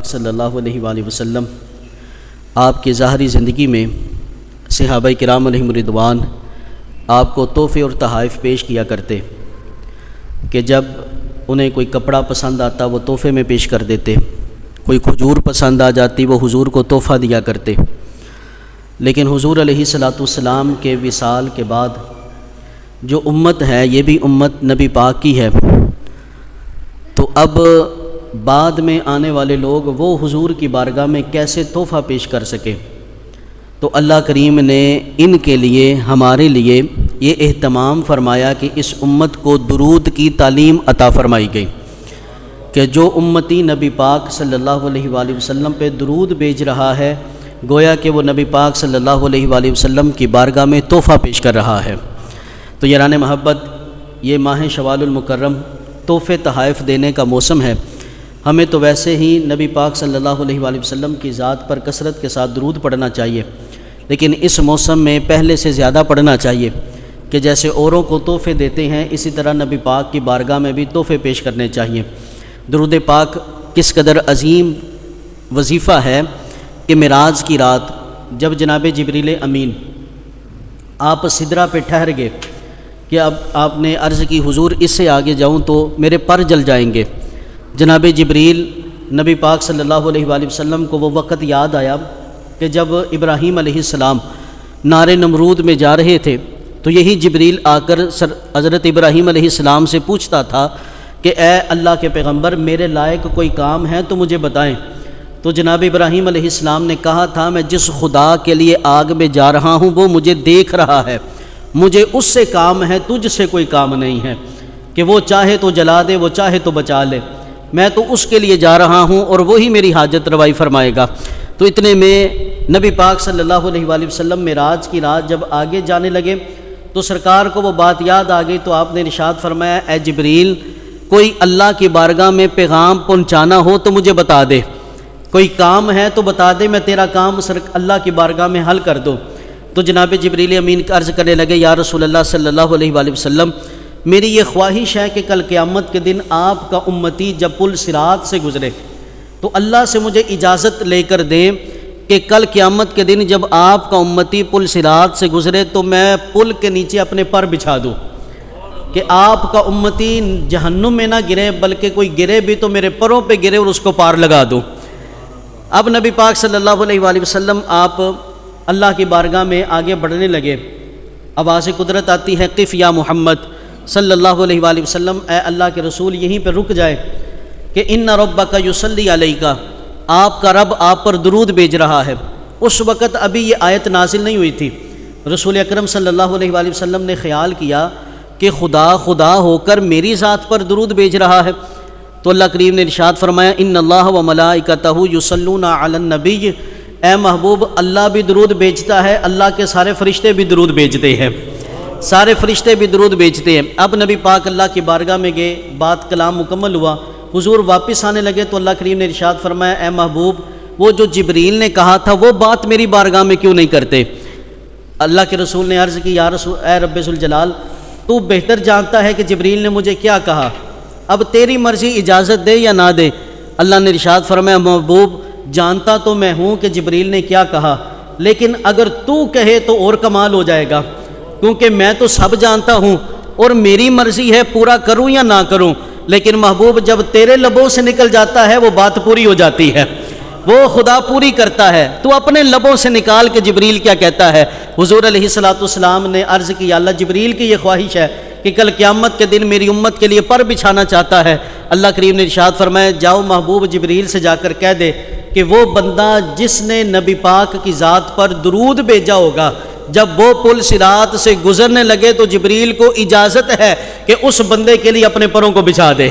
پاک صلی اللہ علیہ وآلہ وسلم آپ کی ظاہری زندگی میں صحابہ کرام علیہم رضوان آپ کو تحفے اور تحائف پیش کیا کرتے کہ جب انہیں کوئی کپڑا پسند آتا وہ تحفے میں پیش کر دیتے، کوئی کھجور پسند آ جاتی وہ حضور کو تحفہ دیا کرتے۔ لیکن حضور علیہ الصلوۃ والسلام کے وصال کے بعد جو امت ہے یہ بھی امت نبی پاک کی ہے، تو اب بعد میں آنے والے لوگ وہ حضور کی بارگاہ میں کیسے تحفہ پیش کر سکے؟ تو اللہ کریم نے ان کے لیے ہمارے لیے یہ اہتمام فرمایا کہ اس امت کو درود کی تعلیم عطا فرمائی گئی کہ جو امتی نبی پاک صلی اللہ علیہ وآلہ وسلم پہ درود بھیج رہا ہے گویا کہ وہ نبی پاک صلی اللہ علیہ وآلہ وسلم کی بارگاہ میں تحفہ پیش کر رہا ہے۔ تو یاران محبت، یہ ماہ شوال المکرم تحفے تحائف دینے کا موسم ہے۔ ہمیں تو ویسے ہی نبی پاک صلی اللہ علیہ وآلہ وسلم کی ذات پر کثرت کے ساتھ درود پڑھنا چاہیے، لیکن اس موسم میں پہلے سے زیادہ پڑھنا چاہیے کہ جیسے اوروں کو تحفے دیتے ہیں اسی طرح نبی پاک کی بارگاہ میں بھی تحفے پیش کرنے چاہیے۔ درود پاک کس قدر عظیم وظیفہ ہے کہ معراج کی رات جب جناب جبریل امین آپ سدرہ پہ ٹھہر گئے کہ اب آپ نے عرض کی حضور اس سے آگے جاؤں تو میرے پر جل جائیں گے، جناب جبریل نبی پاک صلی اللہ علیہ وآلہ وسلم کو وہ وقت یاد آیا کہ جب ابراہیم علیہ السلام نار نمرود میں جا رہے تھے تو یہی جبریل آ کر حضرت ابراہیم علیہ السلام سے پوچھتا تھا کہ اے اللہ کے پیغمبر میرے لائق کوئی کام ہے تو مجھے بتائیں۔ تو جناب ابراہیم علیہ السلام نے کہا تھا میں جس خدا کے لیے آگ میں جا رہا ہوں وہ مجھے دیکھ رہا ہے، مجھے اس سے کام ہے، تجھ سے کوئی کام نہیں ہے کہ وہ چاہے تو جلا دے وہ چاہے تو بچا لے، میں تو اس کے لیے جا رہا ہوں اور وہی میری حاجت روائی فرمائے گا۔ تو اتنے میں نبی پاک صلی اللہ علیہ وآلہ وسلم معراج کی رات جب آگے جانے لگے تو سرکار کو وہ بات یاد آ گئی، تو آپ نے ارشاد فرمایا اے جبریل کوئی اللہ کی بارگاہ میں پیغام پہنچانا ہو تو مجھے بتا دے، کوئی کام ہے تو بتا دے میں تیرا کام اللہ کی بارگاہ میں حل کر دوں۔ تو جناب جبریل امین عرض کرنے لگے یا رسول اللہ صلی اللہ علیہ وآلہ وسلم میری یہ خواہش ہے کہ کل قیامت کے دن آپ کا امتی جب پل صراط سے گزرے تو اللہ سے مجھے اجازت لے کر دیں کہ کل قیامت کے دن جب آپ کا امتی پل صراط سے گزرے تو میں پل کے نیچے اپنے پر بچھا دوں کہ آپ کا امتی جہنم میں نہ گرے بلکہ کوئی گرے بھی تو میرے پروں پہ گرے اور اس کو پار لگا دوں۔ اب نبی پاک صلی اللہ علیہ وآلہ وسلم آپ اللہ کی بارگاہ میں آگے بڑھنے لگے، آواز قدرت آتی ہے قف یا محمد صلی اللہ علیہ وآلہ وسلم، اے اللہ کے رسول یہیں پہ رک جائے کہ ان ربک یصلی علیک، آپ کا رب آپ پر درود بھیج رہا ہے۔ اس وقت ابھی یہ آیت نازل نہیں ہوئی تھی، رسول اکرم صلی اللہ علیہ وآلہ وسلم نے خیال کیا کہ خدا خدا ہو کر میری ذات پر درود بھیج رہا ہے، تو اللہ کریم نے ارشاد فرمایا ان اللہ و ملائکتہ یصلون علی النبی، اے محبوب اللہ بھی درود بھیجتا ہے، اللہ کے سارے فرشتے بھی درود بھیجتے ہیں، سارے فرشتے بھی درود بھیجتے ہیں۔ اب نبی پاک اللہ کی بارگاہ میں گئے، بات کلام مکمل ہوا، حضور واپس آنے لگے تو اللہ کریم نے ارشاد فرمایا اے محبوب وہ جو جبریل نے کہا تھا وہ بات میری بارگاہ میں کیوں نہیں کرتے؟ اللہ کے رسول نے عرض کی یا رسول اے رب ذوالجلال تو بہتر جانتا ہے کہ جبریل نے مجھے کیا کہا، اب تیری مرضی اجازت دے یا نہ دے۔ اللہ نے ارشاد فرمایا محبوب جانتا تو میں ہوں کہ جبریل نے کیا کہا، لیکن اگر تو کہے تو اور کمال ہو جائے گا، کیونکہ میں تو سب جانتا ہوں اور میری مرضی ہے پورا کروں یا نہ کروں، لیکن محبوب جب تیرے لبوں سے نکل جاتا ہے وہ بات پوری ہو جاتی ہے، وہ خدا پوری کرتا ہے، تو اپنے لبوں سے نکال کے جبریل کیا کہتا ہے۔ حضور علیہ الصلوۃ والسلام نے عرض کی یا اللہ جبریل کی یہ خواہش ہے کہ کل قیامت کے دن میری امت کے لیے پر بچھانا چاہتا ہے۔ اللہ کریم نے ارشاد فرمایا جاؤ محبوب جبریل سے جا کر کہہ دے کہ وہ بندہ جس نے نبی پاک کی ذات پر درود بھیجا ہوگا جب وہ پل صراط سے گزرنے لگے تو جبریل کو اجازت ہے کہ اس بندے کے لیے اپنے پروں کو بچھا دے،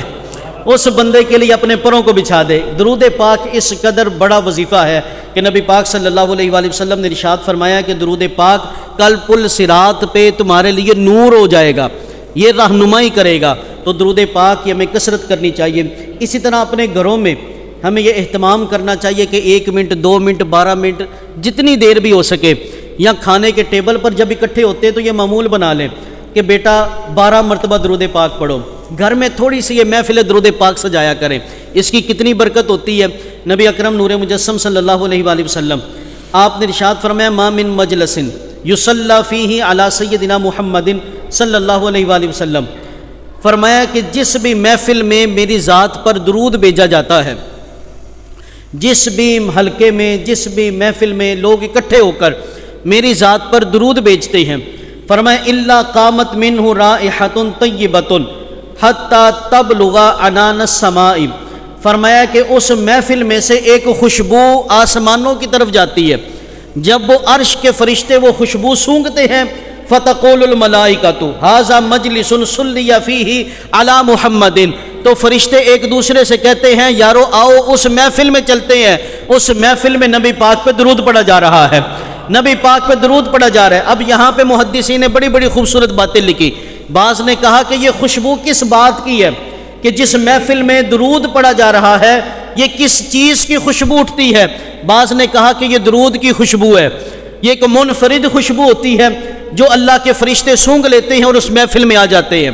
اس بندے کے لیے اپنے پروں کو بچھا دے۔ درود پاک اس قدر بڑا وظیفہ ہے کہ نبی پاک صلی اللہ علیہ وآلہ وسلم نے ارشاد فرمایا کہ درود پاک کل پل صراط پہ تمہارے لیے نور ہو جائے گا، یہ رہنمائی کرے گا، تو درود پاک کی ہمیں کثرت کرنی چاہیے۔ اسی طرح اپنے گھروں میں ہمیں یہ اہتمام کرنا چاہیے کہ 1 منٹ 2 منٹ 12 منٹ جتنی دیر بھی ہو سکے، یا کھانے کے ٹیبل پر جب اکٹھے ہوتے ہیں تو یہ معمول بنا لیں کہ بیٹا 12 مرتبہ درود پاک پڑھو۔ گھر میں تھوڑی سی یہ محفل درود پاک سجایا کریں، اس کی کتنی برکت ہوتی ہے۔ نبی اکرم نور مجسم صلی اللہ علیہ وآلہ وسلم آپ نے ارشاد فرمایا ما من مجلس یصلی فیہ علی سیدنا محمد صلی اللہ علیہ وآلہ وسلم، فرمایا کہ جس بھی محفل میں میری ذات پر درود بھیجا جاتا ہے، جس بھی حلقے میں، جس بھی محفل میں لوگ اکٹھے ہو کر میری ذات پر درود بھیجتے ہیں، فرمایا الا قامت منہ رائحۃ طیبۃ حتی تبلغ عنان السماء، فرمایا کہ اس محفل میں سے ایک خوشبو آسمانوں کی طرف جاتی ہے، جب وہ عرش کے فرشتے وہ خوشبو سونگھتے ہیں، فتقول الملائکۃ ھذا مجلس صلی فیہ علی محمد، تو فرشتے ایک دوسرے سے کہتے ہیں یارو آؤ اس محفل میں چلتے ہیں، اس محفل میں نبی پاک پہ درود پڑھا جا رہا ہے، نبی پاک پہ درود پڑھا جا رہا ہے۔ اب یہاں پہ محدثین نے بڑی بڑی خوبصورت باتیں لکھی، بعض نے کہا کہ یہ خوشبو کس بات کی ہے کہ جس محفل میں درود پڑھا جا رہا ہے یہ کس چیز کی خوشبو اٹھتی ہے، بعض نے کہا کہ یہ درود کی خوشبو ہے، یہ ایک منفرد خوشبو ہوتی ہے جو اللہ کے فرشتے سونگھ لیتے ہیں اور اس محفل میں آ جاتے ہیں،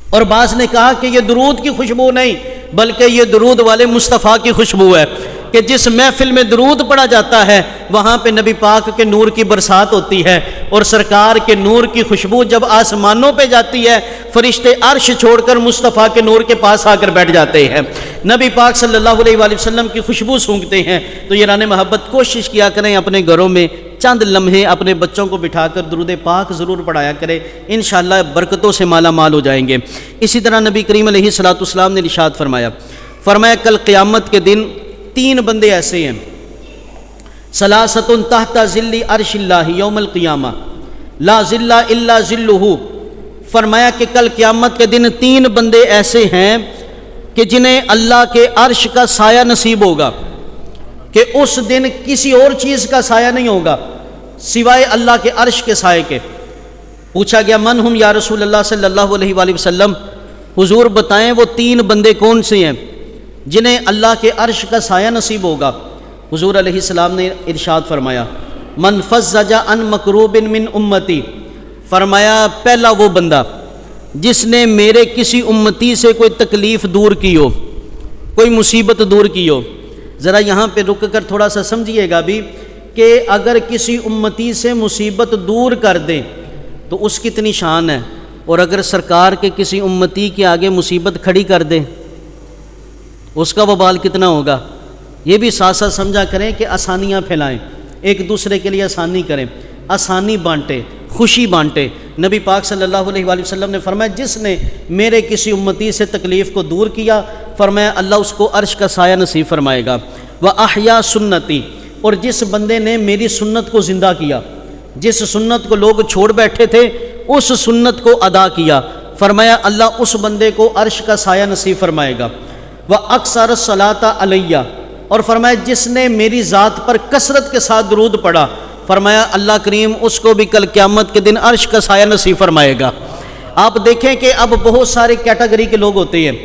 اور بعض نے کہا کہ یہ درود کی خوشبو نہیں بلکہ یہ درود والے مصطفیٰ کی خوشبو ہے کہ جس محفل میں درود پڑھا جاتا ہے وہاں پہ نبی پاک کے نور کی برسات ہوتی ہے، اور سرکار کے نور کی خوشبو جب آسمانوں پہ جاتی ہے فرشتے عرش چھوڑ کر مصطفیٰ کے نور کے پاس آ کر بیٹھ جاتے ہیں، نبی پاک صلی اللہ علیہ وآلہ وسلم کی خوشبو سونگھتے ہیں۔ تو یہ ران محبت کوشش کیا کریں اپنے گھروں میں چند لمحے اپنے بچوں کو بٹھا کر درود پاک ضرور پڑھایا کرے، انشاءاللہ برکتوں سے مالا مال ہو جائیں گے۔ اسی طرح نبی کریم علیہ الصلوۃ والسلام نے ارشاد فرمایا کل قیامت کے دن 3 بندے ایسے ہیں، ثلاثۃ تحت ظل عرش اللہ یوم القیامہ لا ظل الا ظلہ، فرمایا کہ کل قیامت کے دن 3 بندے ایسے ہیں کہ جنہیں اللہ کے عرش کا سایہ نصیب ہوگا، کہ اس دن کسی اور چیز کا سایہ نہیں ہوگا سوائے اللہ کے عرش کے سائے کے۔ پوچھا گیا من ہم یا رسول اللہ صلی اللہ علیہ وآلہ وسلم، حضور بتائیں وہ 3 بندے کون سے ہیں جنہیں اللہ کے عرش کا سایہ نصیب ہوگا؟ حضور علیہ السلام نے ارشاد فرمایا من فزج عن مکروب من امتی، فرمایا پہلا وہ بندہ جس نے میرے کسی امتی سے کوئی تکلیف دور کی ہو، کوئی مصیبت دور کی ہو۔ ذرا یہاں پہ رک کر تھوڑا سا سمجھیے گا بھی کہ اگر کسی امتی سے مصیبت دور کر دیں تو اس کی اتنی شان ہے، اور اگر سرکار کے کسی امتی کے آگے مصیبت کھڑی کر دیں اس کا وبال کتنا ہوگا۔ یہ بھی ساتھ ساتھ سمجھا کریں کہ آسانیاں پھیلائیں، ایک دوسرے کے لیے آسانی کریں، آسانی بانٹیں، خوشی بانٹیں۔ نبی پاک صلی اللہ علیہ وآلہ وسلم نے فرمایا جس نے میرے کسی امتی سے تکلیف کو دور کیا، فرمایا اللہ اس کو عرش کا سایہ نصیب فرمائے گا۔ وَأَحْيَا سُنَّتِي، اور جس بندے نے میری سنت کو زندہ کیا، جس سنت کو لوگ چھوڑ بیٹھے تھے اس سنت کو ادا کیا، فرمایا اللہ اس بندے کو عرش کا سایہ نصیب فرمائے گا۔ وَأَكْثَرَ الصَّلَاةَ عَلَيَّ، اور فرمایا جس نے میری ذات پر کثرت کے ساتھ درود پڑھا، فرمایا اللہ کریم اس کو بھی کل قیامت کے دن عرش کا سایہ نصیب فرمائے گا۔ آپ دیکھیں کہ اب بہت سارے کیٹیگری کے لوگ ہوتے ہیں،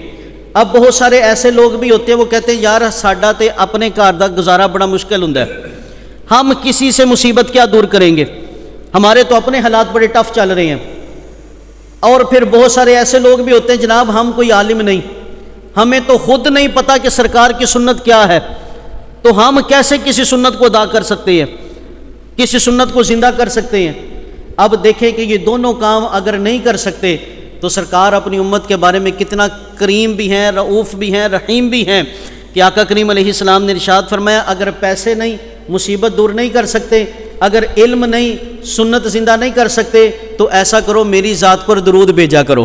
اب بہت سارے ایسے لوگ بھی ہوتے ہیں وہ کہتے ہیں یار ساڈا تے اپنے گھر دا گزارا بڑا مشکل ہوندا ہے، ہم کسی سے مصیبت کیا دور کریں گے، ہمارے تو اپنے حالات بڑے ٹف چل رہے ہیں۔ اور پھر بہت سارے ایسے لوگ بھی ہوتے ہیں جناب ہم کوئی عالم نہیں، ہمیں تو خود نہیں پتہ کہ سرکار کی سنت کیا ہے، تو ہم کیسے کسی سنت کو ادا کر سکتے ہیں، کسی سنت کو زندہ کر سکتے ہیں۔ اب دیکھیں کہ یہ دونوں کام اگر نہیں کر سکتے تو سرکار اپنی امت کے بارے میں کتنا کریم بھی ہیں، رؤوف بھی ہیں، رحیم بھی ہیں کہ آقا کریم علیہ السلام نے ارشاد فرمایا اگر پیسے نہیں مصیبت دور نہیں کر سکتے، اگر علم نہیں سنت زندہ نہیں کر سکتے تو ایسا کرو میری ذات پر درود بھیجا کرو،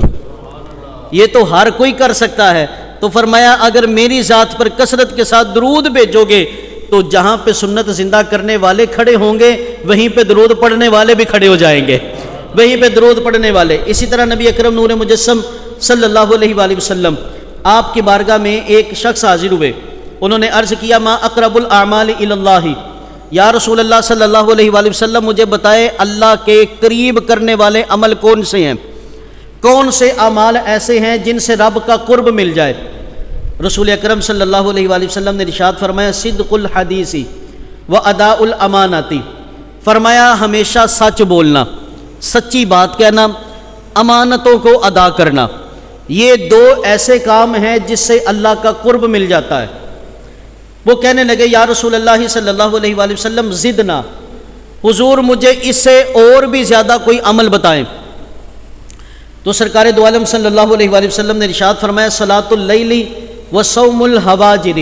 یہ تو ہر کوئی کر سکتا ہے۔ تو فرمایا اگر میری ذات پر کثرت کے ساتھ درود بھیجو گے تو جہاں پہ سنت زندہ کرنے والے کھڑے ہوں گے وہیں پہ درود پڑھنے والے بھی کھڑے ہو جائیں گے، وہیں پہ درود پڑھنے والے۔ اسی طرح نبی اکرم نور مجسم صلی اللہ علیہ وآلہ وسلم آپ کی بارگاہ میں ایک شخص حاضر ہوئے، انہوں نے عرض کیا ما اقرب الاعمال الی اللہ، یا رسول اللہ صلی اللہ علیہ وآلہ وسلم مجھے بتائے اللہ کے قریب کرنے والے عمل کون سے ہیں، کون سے اعمال ایسے ہیں جن سے رب کا قرب مل جائے؟ رسول اکرم صلی اللہ علیہ وآلہ وسلم نے ارشاد فرمایا صدق الحدیث و اداء الامانات، فرمایا ہمیشہ سچ بولنا، سچی بات کہنا، امانتوں کو ادا کرنا۔ یہ دو ایسے کام ہیں جس سے اللہ کا قرب مل جاتا ہے۔ وہ کہنے لگے یا رسول اللہ صلی اللہ علیہ وآلہ وسلم زدنا، حضور مجھے اس سے اور بھی زیادہ کوئی عمل بتائیں۔ تو سرکار دو عالم صلی اللہ علیہ وآلہ وسلم نے ارشاد فرمایا صلاۃ اللیل و صوم الحواجر،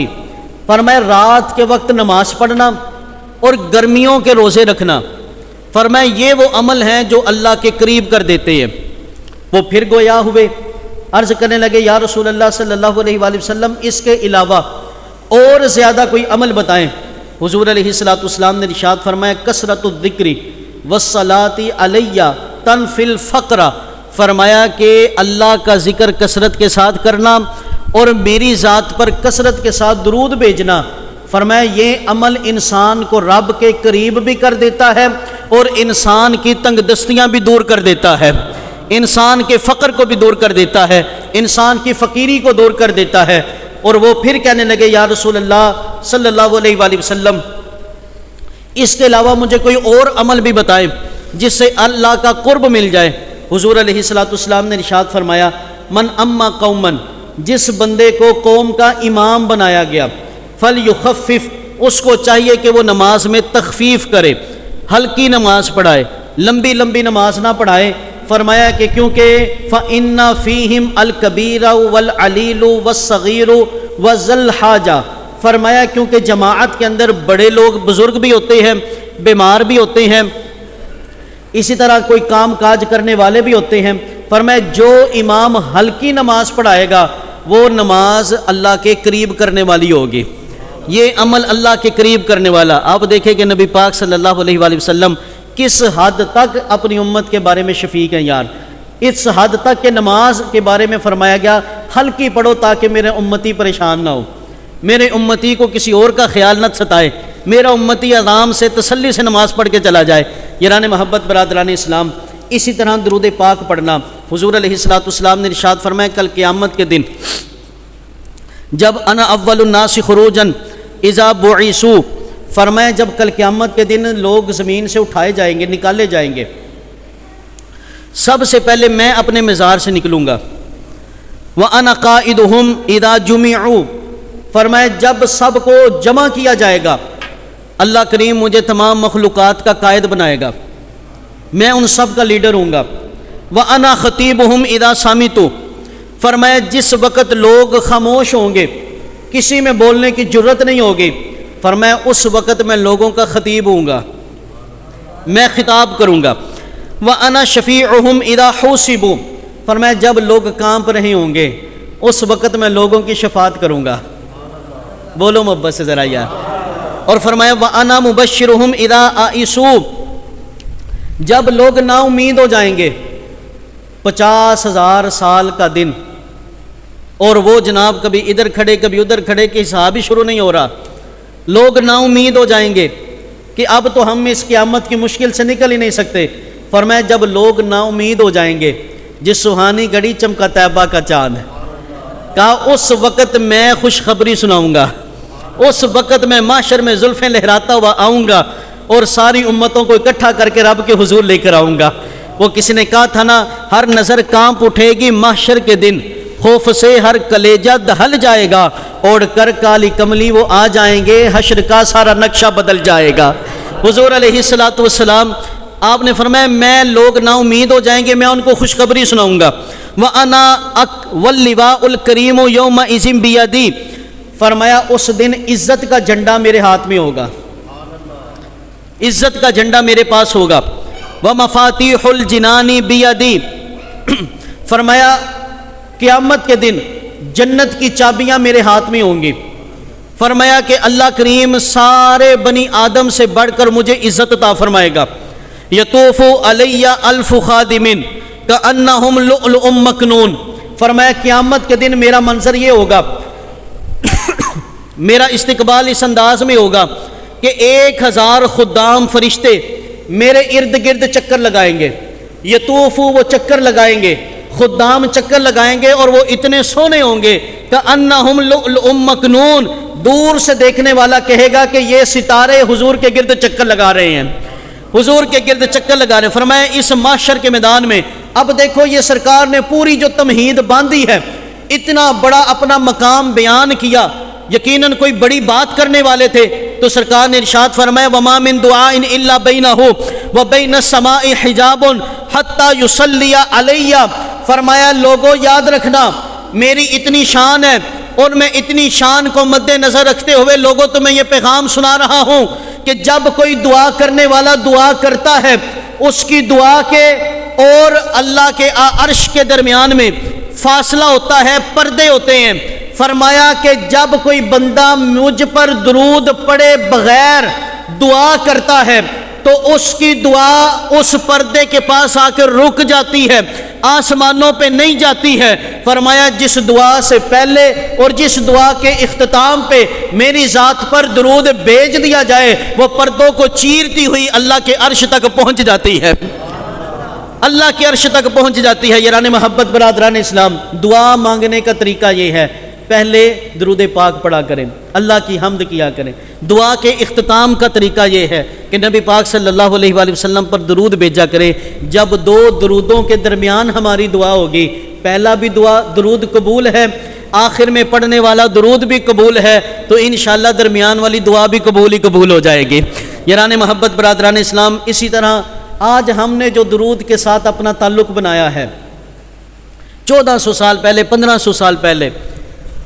فرمایا رات کے وقت نماز پڑھنا اور گرمیوں کے روزے رکھنا، فرمایا یہ وہ عمل ہیں جو اللہ کے قریب کر دیتے ہیں۔ وہ پھر گویا ہوئے، عرض کرنے لگے یا رسول اللہ صلی اللہ علیہ وآلہ وسلم اس کے علاوہ اور زیادہ کوئی عمل بتائیں۔ حضور علیہ الصلوۃ والسلام نے ارشاد فرمایا کثرت الذکر والصلاۃ علیہ تنفی الفقر، فرمایا کہ اللہ کا ذکر کثرت کے ساتھ کرنا اور میری ذات پر کثرت کے ساتھ درود بھیجنا، فرمایا یہ عمل انسان کو رب کے قریب بھی کر دیتا ہے اور انسان کی تنگ دستیاں بھی دور کر دیتا ہے، انسان کے فقر کو بھی دور کر دیتا ہے، انسان کی فقیری کو دور کر دیتا ہے۔ اور وہ پھر کہنے لگے یا رسول اللہ صلی اللہ علیہ وآلہ وسلم اس کے علاوہ مجھے کوئی اور عمل بھی بتائیں جس سے اللہ کا قرب مل جائے۔ حضور علیہ الصلوۃ والسلام نے ارشاد فرمایا من اما قومن، جس بندے کو قوم کا امام بنایا گیا، فلیخفف، اس کو چاہیے کہ وہ نماز میں تخفیف کرے، ہلکی نماز پڑھائے، لمبی لمبی نماز نہ پڑھائے، فرمایا کہ کیونکہ فَإِنَّ فِيهِمْ الْكَبِيرَ وَالْعَلِيلُ وَالصَّغِيرُ وَذَا الْحَاجَةِ، فرمایا کیونکہ جماعت کے اندر بڑے لوگ بزرگ بھی ہوتے ہیں، بیمار بھی ہوتے ہیں، اسی طرح کوئی کام کاج کرنے والے بھی ہوتے ہیں، فرمایا جو امام ہلکی نماز پڑھائے گا وہ نماز اللہ کے قریب کرنے والی ہوگی، یہ عمل اللہ کے قریب کرنے والا۔ آپ دیکھیں کہ نبی پاک صلی اللہ علیہ وآلہ وسلم کس حد تک اپنی امت کے بارے میں شفیق ہیں یار، اس حد تک کہ نماز کے بارے میں فرمایا گیا ہلکی پڑھو تاکہ میرے امتی پریشان نہ ہو، میرے امتی کو کسی اور کا خیال نہ ستائے، میرا امتی آرام سے تسلی سے نماز پڑھ کے چلا جائے۔ یاران محبت برادران اسلام، اسی طرح درود پاک پڑھنا، حضور علیہ الصلوۃ والسلام نے ارشاد فرمایا کل قیامت کے دن جب انا اول الناس خروجا اذا بعثوا، فرمایا جب کل قیامت کے دن لوگ زمین سے اٹھائے جائیں گے، نکالے جائیں گے، سب سے پہلے میں اپنے مزار سے نکلوں گا۔ وَأَنَا قَائِدُهُمْ إِذَا جُمِعُوا، فرمایا جب سب کو جمع کیا جائے گا اللہ کریم مجھے تمام مخلوقات کا قائد بنائے گا، میں ان سب کا لیڈر ہوں گا۔ وَأَنَا خَطِيبُهُمْ إِذَا سَمِعْتُ، فرمایا جس وقت لوگ خاموش ہوں گے، کسی میں بولنے کی جرت نہیں ہوگی، فرمایا اس وقت میں لوگوں کا خطیب ہوں گا، میں خطاب کروں گا۔ وَأَنَا شَفِيعُهُمْ إِذَا حُوسِبُوا، فرمایا جب لوگ کانپ رہے ہوں گے اس وقت میں لوگوں کی شفاعت کروں گا، بولو محبت سے ذرا یار۔ اور فرمایا وَأَنَا مُبَشِّرُهُمْ إِذَا آئِسُوا، جب لوگ نا امید ہو جائیں گے، 50,000 سال کا دن اور وہ جناب کبھی ادھر کھڑے کبھی ادھر کھڑے کہ حساب ہی شروع نہیں ہو رہا، لوگ نا امید ہو جائیں گے کہ اب تو ہم اس قیامت کی مشکل سے نکل ہی نہیں سکتے، فرمایا جب لوگ نا امید ہو جائیں گے، جس سہانی گھڑی چمکا طیبہ کا چاند، کہا اس وقت میں خوشخبری سناؤں گا، اس وقت میں محشر میں زلفیں لہراتا ہوا آؤں گا اور ساری امتوں کو اکٹھا کر کے رب کے حضور لے کر آؤں گا۔ وہ کسی نے کہا تھا نا، ہر نظر کانپ اٹھے گی محشر کے دن، خوف سے ہر کلیجہ دہل جائے گا، اوڑھ کر کالی کملی وہ آ جائیں گے، حشر کا سارا نقشہ بدل جائے گا۔ حضور علیہ الصلوۃ والسلام آپ نے فرمایا میں لوگ نا امید ہو جائیں گے، میں ان کو خوشخبری سناؤں گا۔ وَأَنَا وَاللِّوَاءُ الْكَرِيمُ يَوْمَئِذٍ بِيَدِي، فرمایا اس دن عزت کا جھنڈا میرے ہاتھ میں ہوگا، عزت کا جھنڈا میرے پاس ہوگا۔ وَمَفَاتِيحُ الْجِنَانِ بِيَدِي، فرمایا قیامت کے دن جنت کی چابیاں میرے ہاتھ میں ہوں گی، فرمایا کہ اللہ کریم سارے بنی آدم سے بڑھ کر مجھے عزت عطا فرمائے گا۔ یطوف علی الف خادم کأنہم لؤلؤ مکنون، فرمایا قیامت کے دن میرا منظر یہ ہوگا، میرا استقبال اس انداز میں ہوگا کہ 1000 خدام فرشتے میرے ارد گرد چکر لگائیں گے، یطوف وہ چکر لگائیں گے، خدام چکر لگائیں گے اور وہ اتنے سونے ہوں گے کأنہم لؤلؤ مکنون، دور سے دیکھنے والا کہے گا کہ یہ ستارے حضور کے گرد چکر لگا رہے ہیں، حضور کے گرد چکر لگا رہے ہیں۔ فرمایا اس محشر کے میدان میں اب دیکھو یہ سرکار نے پوری جو تمہید باندھی ہے، اتنا بڑا اپنا مقام بیان کیا، یقیناً کوئی بڑی بات کرنے والے تھے، تو سرکار نے ارشاد فرمایا وَمَا مِن دُعَاءٍ إِلَّا بَيْنَهُ وَبَيْنَ السَّمَاءِ حِجَابٌ حَتَّى يُصَلِّيَ عَلَيَّ، فرمایا لوگوں یاد رکھنا میری اتنی شان ہے، اور میں اتنی شان کو مد نظر رکھتے ہوئے لوگوں تو میں یہ پیغام سنا رہا ہوں کہ جب کوئی دعا کرنے والا دعا کرتا ہے، اس کی دعا کے اور اللہ کے عرش کے درمیان میں فاصلہ ہوتا ہے، پردے ہوتے ہیں۔ فرمایا کہ جب کوئی بندہ مجھ پر درود پڑے بغیر دعا کرتا ہے تو اس کی دعا اس پردے کے پاس آ کر رک جاتی ہے، آسمانوں پہ نہیں جاتی ہے۔ فرمایا جس دعا سے پہلے اور جس دعا کے اختتام پہ میری ذات پر درود بھیج دیا جائے، وہ پردوں کو چیرتی ہوئی اللہ کے عرش تک پہنچ جاتی ہے، اللہ کے عرش تک پہنچ جاتی ہے۔ یاران محبت، برادران اسلام، دعا مانگنے کا طریقہ یہ ہے، پہلے درود پاک پڑھا کریں، اللہ کی حمد کیا کریں۔ دعا کے اختتام کا طریقہ یہ ہے کہ نبی پاک صلی اللہ علیہ وآلہ وسلم پر درود بھیجا کریں۔ جب دو درودوں کے درمیان ہماری دعا ہوگی، پہلا بھی درود قبول ہے، آخر میں پڑھنے والا درود بھی قبول ہے، تو انشاءاللہ درمیان والی دعا بھی قبول ہو جائے گی۔ یاران محبت، برادران اسلام، اسی طرح آج ہم نے جو درود کے ساتھ اپنا تعلق بنایا ہے، 1400 سال پہلے، 1500 سال پہلے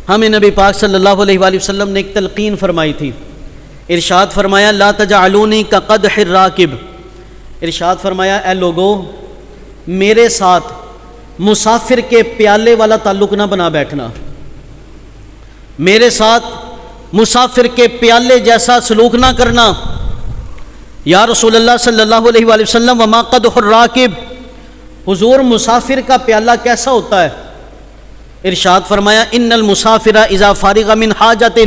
ہمیں نبی پاک صلی اللہ علیہ وآلہ وسلم نے ایک تلقین فرمائی تھی۔ ارشاد فرمایا لا تجعلونی کقدح الراکب، ارشاد فرمایا اے لوگو میرے ساتھ مسافر کے پیالے والا تعلق نہ بنا بیٹھنا، میرے ساتھ مسافر کے پیالے جیسا سلوک نہ کرنا۔ یا رسول اللہ صلی اللہ علیہ وآلہ وسلم وما قدح الراکب، حضور مسافر کا پیالہ کیسا ہوتا ہے؟ ارشاد فرمایا ان المسافر اذا فارغ من حاجت،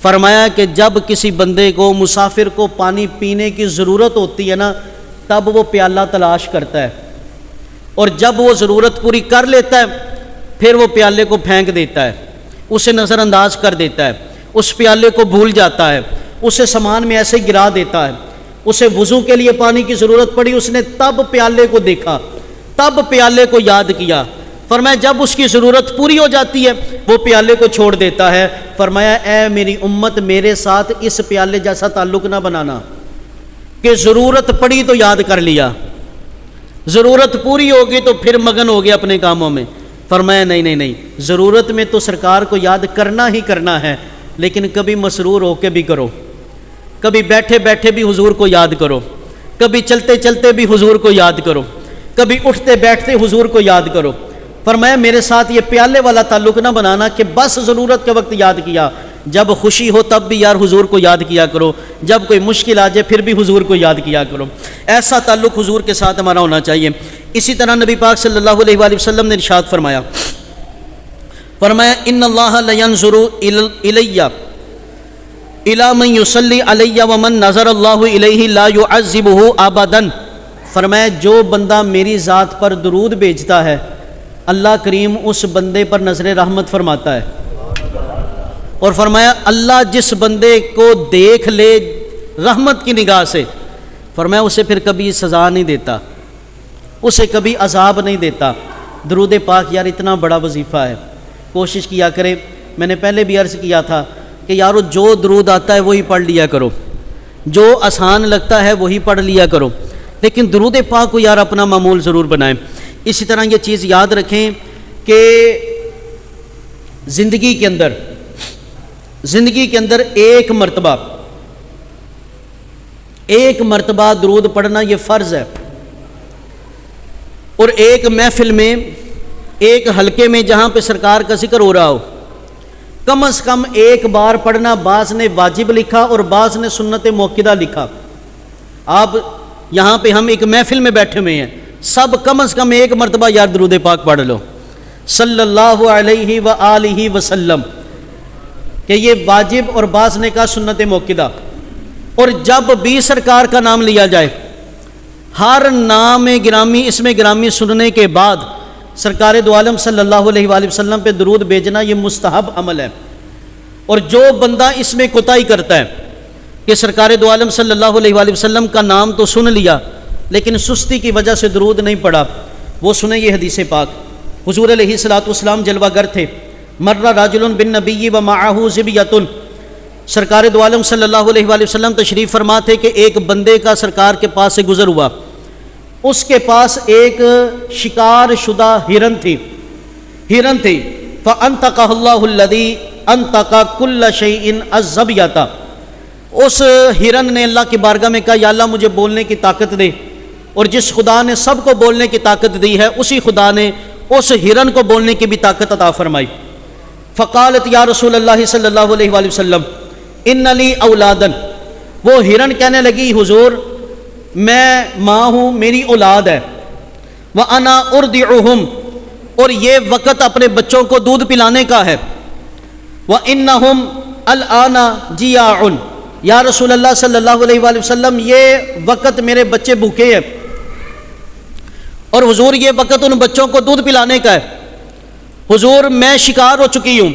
فرمایا کہ جب کسی بندے کو، مسافر کو پانی پینے کی ضرورت ہوتی ہے نا، تب وہ پیالہ تلاش کرتا ہے، اور جب وہ ضرورت پوری کر لیتا ہے پھر وہ پیالے کو پھینک دیتا ہے، اسے نظر انداز کر دیتا ہے، اس پیالے کو بھول جاتا ہے، اسے سامان میں ایسے گرا دیتا ہے۔ اسے وضو کے لیے پانی کی ضرورت پڑی، اس نے تب پیالے کو دیکھا، تب پیالے کو یاد کیا۔ فرمایا جب اس کی ضرورت پوری ہو جاتی ہے وہ پیالے کو چھوڑ دیتا ہے۔ فرمایا اے میری امت، میرے ساتھ اس پیالے جیسا تعلق نہ بنانا کہ ضرورت پڑی تو یاد کر لیا، ضرورت پوری ہوگی تو پھر مگن ہو گیا اپنے کاموں میں۔ فرمایا نہیں، ضرورت میں تو سرکار کو یاد کرنا ہی کرنا ہے، لیکن کبھی مسرور ہو کے بھی کرو، کبھی بیٹھے بیٹھے بھی حضور کو یاد کرو، کبھی چلتے چلتے بھی حضور کو یاد کرو، کبھی اٹھتے بیٹھتے حضور کو یاد کرو۔ فرمایا میرے ساتھ یہ پیالے والا تعلق نہ بنانا کہ بس ضرورت کے وقت یاد کیا، جب خوشی ہو تب بھی یار حضور کو یاد کیا کرو، جب کوئی مشکل آ جائے پھر بھی حضور کو یاد کیا کرو۔ ایسا تعلق حضور کے ساتھ ہمارا ہونا چاہیے۔ اسی طرح نبی پاک صلی اللہ علیہ وآلہ وسلم نے ارشاد فرمایا ان اللہ لینظر الی الی من یصلی علی ومن نظر اللہ الیہ لا یعذبہ ابدا، فرمایا جو بندہ میری ذات پر درود بھیجتا ہے اللہ کریم اس بندے پر نظر رحمت فرماتا ہے، اور فرمایا اللہ جس بندے کو دیکھ لے رحمت کی نگاہ سے، فرمایا اسے پھر کبھی سزا نہیں دیتا، اسے کبھی عذاب نہیں دیتا۔ درود پاک یار اتنا بڑا وظیفہ ہے، کوشش کیا کرے۔ میں نے پہلے بھی عرض کیا تھا کہ یارو جو درود آتا ہے وہی پڑھ لیا کرو، جو آسان لگتا ہے وہی پڑھ لیا کرو، لیکن درود پاک کو یار اپنا معمول ضرور بنائیں۔ اسی طرح یہ چیز یاد رکھیں کہ زندگی کے اندر ایک مرتبہ درود پڑھنا یہ فرض ہے، اور ایک محفل میں، ایک حلقے میں جہاں پہ سرکار کا ذکر ہو رہا ہو، کم از کم ایک بار پڑھنا۔ بعض نے واجب لکھا اور بعض نے سنت موقدہ لکھا۔ آپ یہاں پہ ہم ایک محفل میں بیٹھے ہوئے ہیں، سب کم از کم ایک مرتبہ یار درود پاک پڑھ لو صلی اللہ علیہ وآلہ وسلم، کہ یہ واجب، اور بعض نے کہا سنت موقدہ۔ اور جب بھی سرکار کا نام لیا جائے، ہر نام گرامی، اس میں گرامی سننے کے بعد سرکار دو عالم صلی اللہ علیہ وآلہ وسلم پہ درود بھیجنا یہ مستحب عمل ہے۔ اور جو بندہ اس میں کوتاہی کرتا ہے کہ سرکار دو عالم صلی اللہ علیہ وآلہ وسلم کا نام تو سن لیا لیکن سستی کی وجہ سے درود نہیں پڑھا، وہ سنیں یہ حدیث پاک۔ حضور علیہ الصلوۃ والسلام جلوہ گر تھے۔ مر رجل بالنبی ومعہ ذبیۃ، سرکار دو عالم صلی اللہ علیہ وآلہ وسلم تشریف فرما تھے کہ ایک بندے کا سرکار کے پاس سے گزر ہوا، اس کے پاس ایک شکار شدہ ہرن تھی فَأَنْتَقَهُ اللَّهُ الَّذِي أَنْتَقَ كُلَّ شَيْءٍ الزَّبْيَةَ، اس ہرن نے اللہ کی بارگاہ میں کہا یا اللہ مجھے بولنے کی طاقت دے، اور جس خدا نے سب کو بولنے کی طاقت دی ہے اسی خدا نے اس ہرن کو بولنے کی بھی طاقت عطا فرمائی۔ فقالت یا رسول اللہ صلی اللہ علیہ وآلہ وسلم ان لی اولادن، وہ ہرن کہنے لگی حضور میں ماں ہوں، میری اولاد ہے، وَأَنَا أُرْضِعُهُمْ، اور یہ وقت اپنے بچوں کو دودھ پلانے کا ہے، وَإِنَّهُمْ الْآنَ جِيَاعٌ، یا رسول اللہ صلی اللہ علیہ وآلہ وسلم یہ وقت میرے بچے بھوکے ہیں، اور حضور یہ وقت ان بچوں کو دودھ پلانے کا ہے، حضور میں شکار ہو چکی ہوں،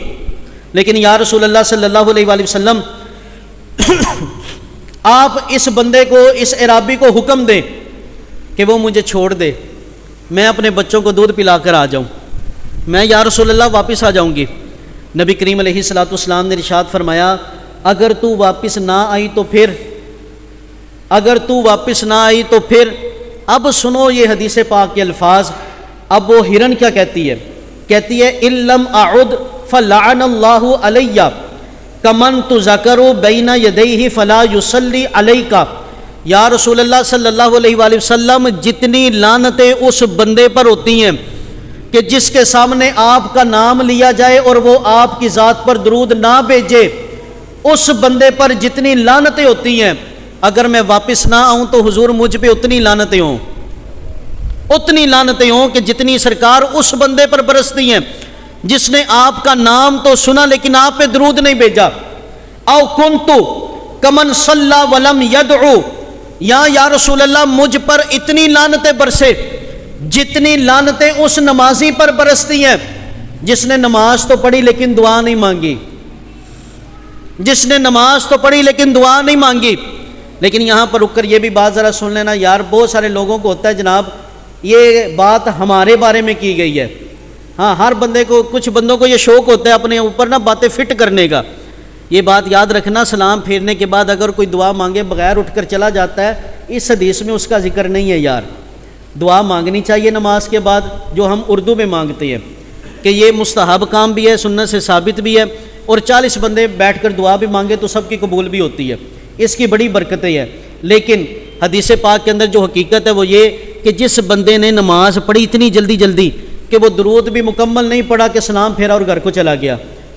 لیکن یا رسول اللہ صلی اللہ علیہ وآلہ وسلم آپ اس بندے کو، اس اعرابی کو حکم دیں کہ وہ مجھے چھوڑ دے، میں اپنے بچوں کو دودھ پلا کر آ جاؤں، میں یا رسول اللہ واپس آ جاؤں گی۔ نبی کریم علیہ الصلوۃ والسلام نے ارشاد فرمایا اگر تو واپس نہ آئی تو پھر اب سنو یہ حدیث پاک کے الفاظ۔ اب وہ ہرن کیا کہتی ہے ان لم اعد فلعن اللہ علی کمن تذکر بین یدیہ فلا یصلی علیک، یا رسول اللہ صلی اللہ علیہ وآلہ وسلم جتنی لعنتیں اس بندے پر ہوتی ہیں کہ جس کے سامنے آپ کا نام لیا جائے اور وہ آپ کی ذات پر درود نہ بھیجے، اس بندے پر جتنی لعنتیں ہوتی ہیں، اگر میں واپس نہ آؤں تو حضور مجھ پہ اتنی لعنتیں ہوں کہ جتنی سرکار اس بندے پر برستی ہیں جس نے آپ کا نام تو سنا لیکن آپ پہ درود نہیں بھیجا۔ او کنتو کمن صلی ولم یدعو، یا رسول اللہ مجھ پر اتنی لعنتیں برسے جتنی لعنتیں اس نمازی پر برستی ہیں جس نے نماز تو پڑھی لیکن دعا نہیں مانگی، لیکن یہاں پر رک کر یہ بھی بات ذرا سن لینا یار، بہت سارے لوگوں کو ہوتا ہے جناب یہ بات ہمارے بارے میں کی گئی ہے، ہاں ہر بندے کو، کچھ بندوں کو یہ شوق ہوتا ہے اپنے اوپر نا باتیں فٹ کرنے کا۔ یہ بات یاد رکھنا، سلام پھیرنے کے بعد اگر کوئی دعا مانگے بغیر اٹھ کر چلا جاتا ہے، اس حدیث میں اس کا ذکر نہیں ہے یار۔ دعا مانگنی چاہیے نماز کے بعد، جو ہم اردو میں مانگتے ہیں کہ یہ مستحب کام بھی ہے، سنت سے ثابت بھی ہے، اور 40 بندے بیٹھ کر دعا بھی مانگے تو سب کی قبول بھی ہوتی ہے، اس کی بڑی برکتیں ہیں۔ لیکن حدیث پاک کے اندر جو حقیقت ہے وہ یہ کہ جس بندے نے نماز پڑھی اتنی جلدی کہ وہ درود بھی مکمل نہیں پڑھا کہ سلام پھیرا اور گھر کو چلا گیا،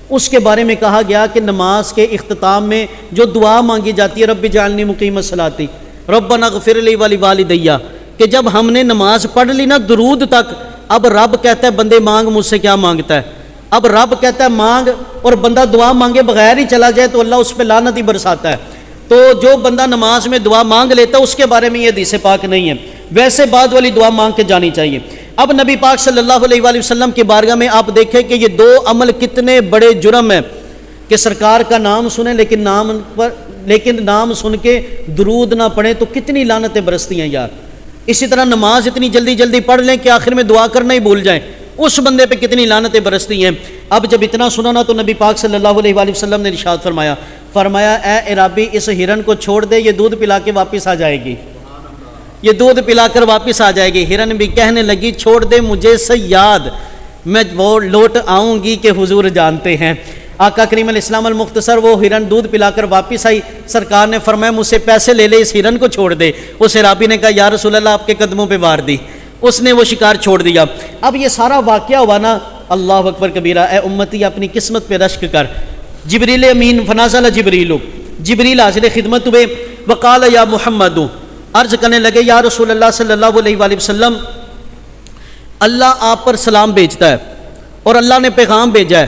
اس کے بارے میں کہا گیا کہ نماز کے اختتام میں جو دعا مانگی جاتی ہے رب اجعلنی مقیم الصلاۃ ربنا اغفر لی ولوالدی، کہ جب ہم نے نماز پڑھ لی نا درود تک، اب رب کہتا ہے بندے مانگ مجھ سے کیا مانگتا ہے، اب رب کہتا ہے مانگ، اور بندہ دعا مانگے بغیر ہی چلا جائے تو اللہ اس پہ لعنت ہی برساتا ہے۔ تو جو بندہ نماز میں دعا مانگ لیتا ہے اس کے بارے میں یہ حدیث پاک نہیں ہے، ویسے بعد والی دعا مانگ کے جانی چاہیے۔ اب نبی پاک صلی اللہ علیہ وآلہ وسلم کی بارگاہ میں آپ دیکھیں کہ یہ دو عمل کتنے بڑے جرم ہیں کہ سرکار کا نام سنیں لیکن نام سن کے درود نہ پڑھیں تو کتنی لعنتیں برستی ہیں یار۔ اسی طرح نماز اتنی جلدی پڑھ لیں کہ آخر میں دعا کرنا ہی بھول جائیں، اس بندے پہ کتنی لعنتیں برستی ہیں۔ اب جب اتنا سنا نا تو نبی پاک صلی اللہ علیہ وآلہ وسلم نے ارشاد فرمایا اے عرابی اس ہرن کو چھوڑ دے، یہ دودھ پلا کے واپس آ جائے گی، یہ دودھ پلا کر واپس آ جائے گی۔ ہرن بھی کہنے لگی چھوڑ دے مجھے صیاد، میں وہ لوٹ آؤں گی کہ حضور جانتے ہیں۔ آقا کریم علیہ السلام المختصر وہ ہرن دودھ پلا کر واپس آئی، سرکار نے فرمایا مجھ سے پیسے لے لے، اس ہرن کو چھوڑ دے۔ اس عرابی نے کہا یا رسول اللہ آپ کے قدموں پہ وار دی، اس نے وہ شکار چھوڑ دیا۔ اب یہ سارا واقعہ ہوا نا، اللہ اکبر کبیرہ، اے امتی اپنی قسمت پہ رشک کر۔ جبریل امین فنازل جبریل حاضر خدمت ہوئے، وقال یا محمد، عرض کرنے لگے یا رسول اللہ صلی اللہ علیہ وآلہ وسلم اللہ آپ پر سلام بھیجتا ہے اور اللہ نے پیغام بھیجا ہے۔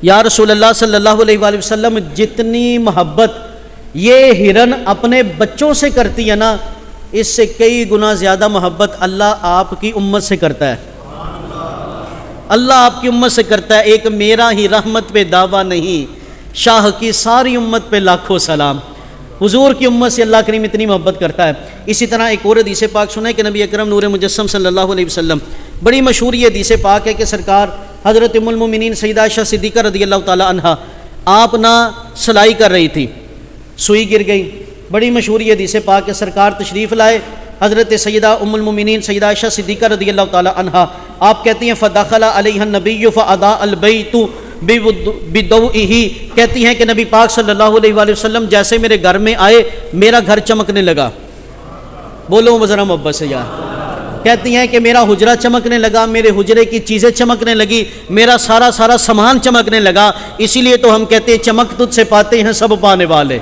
یا رسول اللہ صلی اللہ علیہ وآلہ وسلم جتنی محبت یہ ہرن اپنے بچوں سے کرتی ہے نا، اس سے کئی گنا زیادہ محبت اللہ آپ کی امت سے کرتا ہے، اللہ آپ کی امت سے کرتا ہے۔ ایک میرا ہی رحمت پہ دعویٰ نہیں، شاہ کی ساری امت پہ لاکھوں سلام۔ حضور کی امت سے اللہ کریم اتنی محبت کرتا ہے۔ اسی طرح ایک اور حدیث پاک سنیں کہ نبی اکرم نور مجسم صلی اللہ علیہ وسلم، بڑی مشہور یہ حدیث پاک ہے کہ سرکار حضرت ام المومنین سیدہ عائشہ صدیقہ رضی اللہ تعالی عنہا آپ نہ سلائی کر رہی تھی، سوئی گر گئی، بڑی مشہور یہ حدیث پاک ہے، سرکار تشریف لائے، حضرت سیدہ ام المومنین سیدہ عائشہ صدیقہ رضی اللہ تعالی عنہا آپ کہتی ہیں فدخل علیہ النبی فاضاء البیت بدوئہ، کہتی ہیں کہ نبی پاک صلی اللہ علیہ وآلہ وسلم جیسے میرے گھر میں آئے میرا گھر چمکنے لگا، بولو ذرا محبت سے یار، کہتی ہیں کہ میرا حجرہ چمکنے لگا، میرے حجرے کی چیزیں چمکنے لگی، میرا سارا سامان چمکنے لگا، اسی لیے تو ہم کہتے ہیں چمک تجھ سے پاتے ہیں سب پانے والے،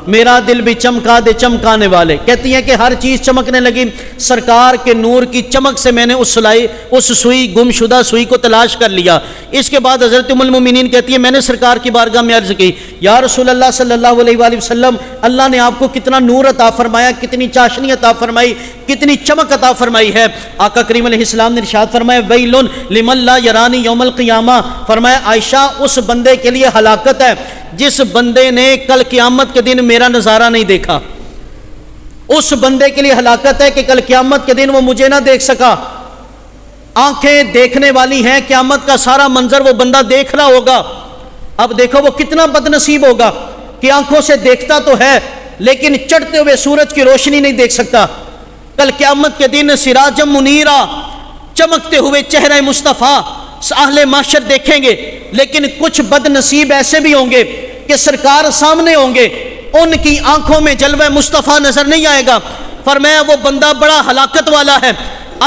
میرا دل بھی چمکا دے چمکانے والے۔ کہتی ہیں کہ ہر چیز چمکنے لگی، سرکار کے نور کی چمک سے میں نے اس سوئی گم شدہ سوئی کو تلاش کر لیا۔ اس کے بعد حضرت ام المومنین کہتی ہے میں نے سرکار کی بارگاہ میں عرض کی یا رسول اللہ صلی اللہ علیہ وآلہ وسلم، اللہ نے آپ کو کتنا نور عطا فرمایا، کتنی چاشنی عطا فرمائی، کتنی چمک عطا فرمائی ہے۔ آقا کریم علیہ السلام نے ارشاد فرمایا ویل لمن لا یرانی یوم القیامہ، فرمایا عائشہ اس بندے کے لیے ہلاکت ہے جس بندے نے کل قیامت کے دن میرا نظارہ نہیں دیکھا، اس بندے کے لیے ہلاکت ہے کہ کل قیامت کے دن وہ مجھے نہ دیکھ سکا۔ آنکھیں دیکھنے والی ہیں، قیامت کا سارا منظر وہ بندہ دیکھ رہا ہوگا۔ اب دیکھو وہ کتنا بد نصیب ہوگا کہ آنکھوں سے دیکھتا تو ہے لیکن چڑھتے ہوئے سورج کی روشنی نہیں دیکھ سکتا۔ کل قیامت کے دن سراجم منیرا، چمکتے ہوئے چہرہ مصطفیٰ اہل محشر دیکھیں گے، لیکن کچھ بد نصیب ایسے بھی ہوں گے کہ سرکار سامنے ہوں گے، ان کی آنکھوں میں جلوہ مصطفیٰ نظر نہیں آئے گا۔ فرمایا وہ بندہ بڑا ہلاکت والا ہے۔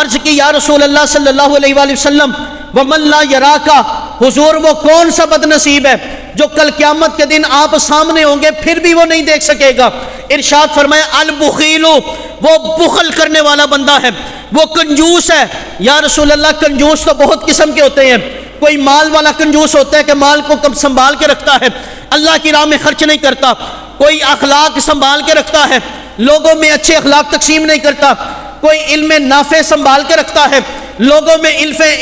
عرض کی یا رسول اللہ صلی اللہ علیہ وآلہ وسلم ومن لا یراکا، حضور وہ کون سا بد نصیب ہے جو کل قیامت کے دن آپ سامنے ہوں گے پھر بھی وہ نہیں دیکھ سکے گا۔ ارشاد فرمایا البخیل، وہ بخل کرنے والا بندہ ہے، وہ کنجوس ہے۔ یا رسول اللہ کنجوس تو بہت قسم کے ہوتے ہیں، کوئی مال والا کنجوس ہوتا ہے کہ مال کو کب سنبھال کے رکھتا ہے، اللہ کی راہ میں خرچ نہیں کرتا، کوئی اخلاق سنبھال کے رکھتا ہے، لوگوں میں اچھے اخلاق تقسیم نہیں کرتا، کوئی علم نافع سنبھال کے رکھتا ہے، لوگوں میں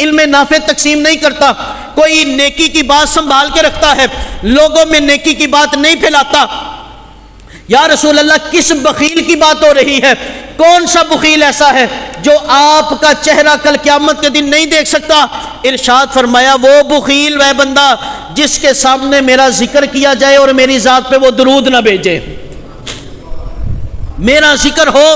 علم نافع تقسیم نہیں کرتا، کوئی نیکی کی بات سنبھال کے رکھتا ہے، لوگوں میں نیکی کی بات نہیں پھیلاتا۔ یا رسول اللہ کس بخیل کی بات ہو رہی ہے؟ کون سا بخیل ایسا ہے جو آپ کا چہرہ کل قیامت کے دن نہیں دیکھ سکتا؟ ارشاد فرمایا وہ بخیل وہ بندہ جس کے سامنے میرا ذکر کیا جائے اور میری ذات پہ وہ درود نہ بھیجے، میرا ذکر ہو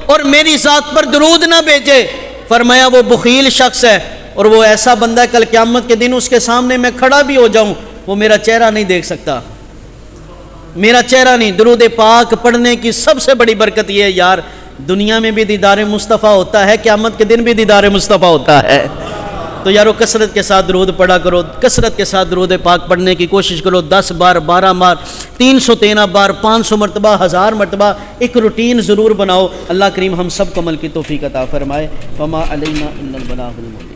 اور میری ذات پر درود نہ بھیجے، فرمایا وہ بخیل شخص ہے۔ اور وہ ایسا بندہ ہے کل قیامت کے دن اس کے سامنے میں کھڑا بھی ہو جاؤں وہ میرا چہرہ نہیں دیکھ سکتا، میرا چہرہ نہیں۔ درود پاک پڑھنے کی سب سے بڑی برکت یہ ہے یار، دنیا میں بھی دیدار مصطفیٰ ہوتا ہے، قیامت کے دن بھی دیدار مصطفیٰ ہوتا ہے۔ تو یارو کثرت کے ساتھ درود پڑھا کرو، کثرت کے ساتھ درود پاک پڑھنے کی کوشش کرو، 10 بار 12 بار 313 بار 500 مرتبہ 1000 مرتبہ ایک روٹین ضرور بناؤ۔ اللہ کریم ہم سب کو عمل کی توفیق عطا فرمائے۔ وما علینا الا البلاغ المبین۔